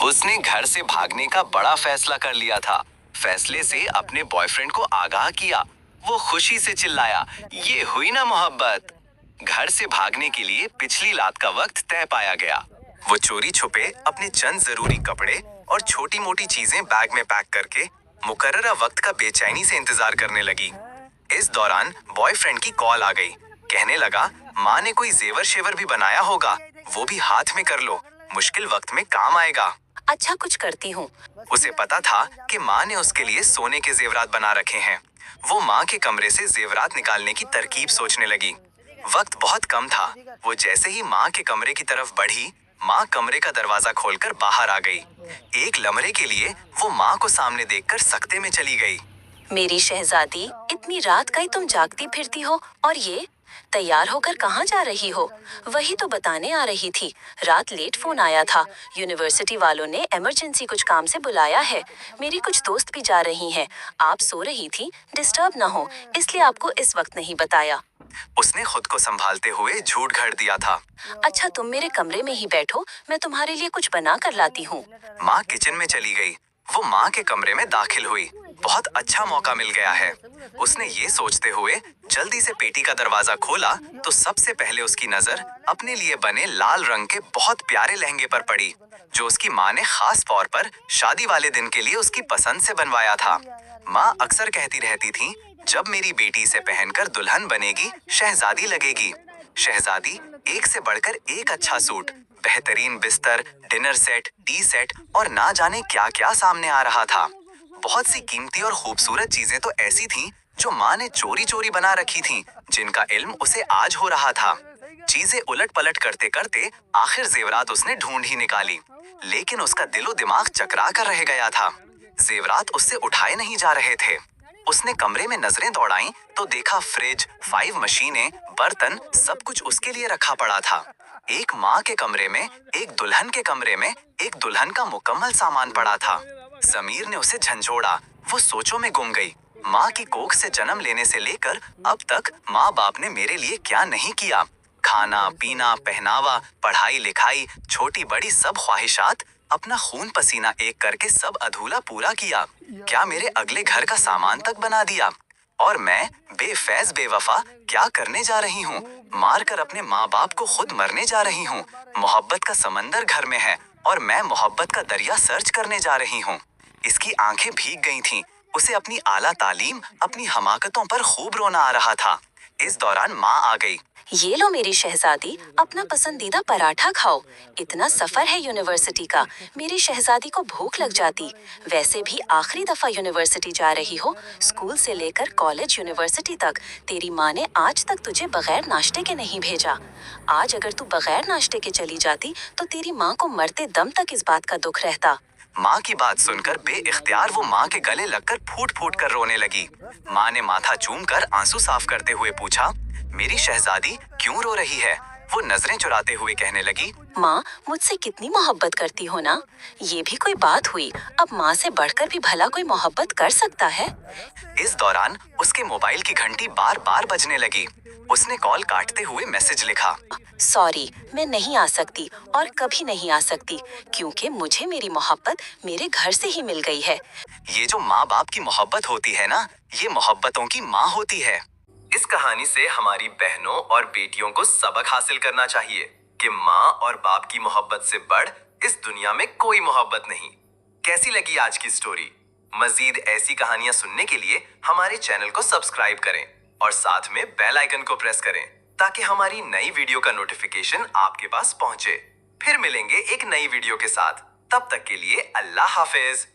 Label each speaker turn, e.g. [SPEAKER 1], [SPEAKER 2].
[SPEAKER 1] उसने घर से भागने का बड़ा फैसला कर लिया था। फैसले से अपने बॉयफ्रेंड को आगाह किया। वो खुशी से चिल्लाया, ये हुई ना मोहब्बत। घर से भागने के लिए पिछली रात का वक्त तय पाया गया। वो चोरी छुपे अपने चंद जरूरी कपड़े और छोटी मोटी चीजें बैग में पैक करके मुकर्ररा वक्त का बेचैनी से इंतजार करने लगी। इस दौरान बॉयफ्रेंड की कॉल आ गई। कहने लगा, माँ ने कोई जेवर शेवर भी बनाया होगा, वो भी हाथ में कर लो, मुश्किल वक्त में काम आएगा।
[SPEAKER 2] अच्छा, कुछ करती हूँ।
[SPEAKER 1] उसे पता था कि माँ ने उसके लिए सोने के जेवरात बना रखे हैं। वो माँ के कमरे से जेवरात निकालने की तरकीब सोचने लगी। वक्त बहुत कम था। वो जैसे ही माँ के कमरे की तरफ बढ़ी, माँ कमरे का दरवाजा खोलकर बाहर आ गई। एक लम्हे के लिए वो माँ को सामने देखकर सकते में चली गई।
[SPEAKER 2] मेरी शहजादी, इतनी रात गई तुम जागती फिरती हो, और ये तैयार होकर कहाँ जा रही हो? वही तो बताने आ रही थी। रात लेट फोन आया था। यूनिवर्सिटी वालों ने इमरजेंसी कुछ काम से बुलाया है। मेरी कुछ दोस्त भी जा रही हैं। आप सो रही थी, डिस्टर्ब ना हो, इसलिए आपको इस वक्त नहीं बताया।
[SPEAKER 1] उसने खुद को संभालते हुए झूठ गढ़ दिया था।
[SPEAKER 2] अच्छा, तुम मेरे कमरे में ही बैठो, मैं तुम्हारे लिए कुछ बना कर लाती हूँ।
[SPEAKER 1] माँ किचन में चली गई। वो माँ के कमरे में दाखिल हुई। बहुत अच्छा मौका मिल गया है। उसने ये सोचते हुए जल्दी से पेटी का दरवाजा खोला तो सबसे पहले उसकी नजर अपने लिए बने लाल रंग के बहुत प्यारे लहंगे पर पड़ी, जो उसकी माँ ने खास तौर पर शादी वाले दिन के लिए उसकी पसंद से बनवाया था। माँ अक्सर कहती रहती थी, जब मेरी बेटी इसे पहनकर दुल्हन बनेगी, शहजादी लगेगी। शहजादी एक से बढ़कर एक अच्छा सूट, बेहतरीन बिस्तर, डिनर सेट, टी सेट और ना जाने क्या क्या सामने आ रहा था। बहुत सी कीमती और खूबसूरत चीजें तो ऐसी थीं जो माँ ने चोरी चोरी बना रखी थीं, जिनका इल्म उसे आज हो रहा था। चीजें उलट पलट करते करते आखिर जेवरात उसने ढूंढ ही निकाली, लेकिन उसका दिलो दिमाग चकरा कर रह गया था। जेवरात उससे उठाए नहीं जा रहे थे। उसने कमरे में नजरें दौड़ाईं तो देखा फ्रिज, 5 मशीनें, बर्तन, सब कुछ उसके लिए रखा पड़ा था। एक माँ के कमरे में, एक दुल्हन के कमरे में, एक दुल्हन का मुकम्मल सामान पड़ा था। समीर ने उसे झंझोड़ा। वो सोचों में गुम गई। माँ की कोख से जन्म लेने से लेकर अब तक माँ बाप ने मेरे लिए क्या नहीं किया। खाना पीना, पहनावा, पढ़ाई लिखाई, छोटी बड़ी सब ख्वाहिशात, अपना खून पसीना एक करके सब अधूरा पूरा किया। क्या मेरे अगले घर का सामान तक बना दिया। और मैं बेफैज बेवफा क्या करने जा रही हूँ? मार कर अपने माँ बाप को खुद मरने जा रही हूँ। मोहब्बत का समंदर घर में है और मैं मोहब्बत का दरिया सर्च करने जा रही हूँ। इसकी आंखें भीग गई थीं। उसे अपनी आला तालीम, अपनी हमाकतों पर खूब रोना आ रहा था। इस दौरान माँ आ गई।
[SPEAKER 2] ये लो मेरी शहजादी, अपना पसंदीदा पराठा खाओ। इतना सफर है यूनिवर्सिटी का, मेरी शहजादी को भूख लग जाती। वैसे भी आखिरी दफा यूनिवर्सिटी जा रही हो, स्कूल से लेकर कॉलेज यूनिवर्सिटी तक तेरी माँ ने आज तक तुझे बगैर नाश्ते के नहीं भेजा। आज अगर तू बगैर नाश्ते के चली जाती तो तेरी माँ को मरते दम तक इस बात का दुख रहता।
[SPEAKER 1] माँ की बात सुनकर बेइख्तियार वो माँ के गले लगकर फूट फूट कर रोने लगी। माँ ने माथा चूम कर आंसू साफ करते हुए पूछा, मेरी शहजादी क्यों रो रही है? वो नजरें चुराते हुए कहने लगी,
[SPEAKER 2] माँ मुझसे कितनी मोहब्बत करती हो ना। ये भी कोई बात हुई? अब माँ से बढ़कर भी भला कोई मोहब्बत कर सकता है?
[SPEAKER 1] इस दौरान उसके मोबाइल की घंटी बार बार बजने लगी। उसने कॉल काटते हुए मैसेज लिखा,
[SPEAKER 2] सॉरी, मैं नहीं आ सकती और कभी नहीं आ सकती, क्योंकि मुझे मेरी मोहब्बत मेरे घर से ही मिल गई है।
[SPEAKER 1] ये जो माँ बाप की मोहब्बत होती है ना, ये मोहब्बतों की माँ होती है। इस कहानी से हमारी बहनों और बेटियों को सबक हासिल करना चाहिए कि माँ और बाप की मोहब्बत से बढ़ इस दुनिया में कोई मोहब्बत नहीं। कैसी लगी आज की स्टोरी? मजीद ऐसी कहानियां सुनने के लिए हमारे चैनल को सब्सक्राइब करें और साथ में बेल आइकन को प्रेस करें ताकि हमारी नई वीडियो का नोटिफिकेशन आपके पास पहुंचे। फिर मिलेंगे एक नई वीडियो के साथ। तब तक के लिए अल्लाह हाफिज।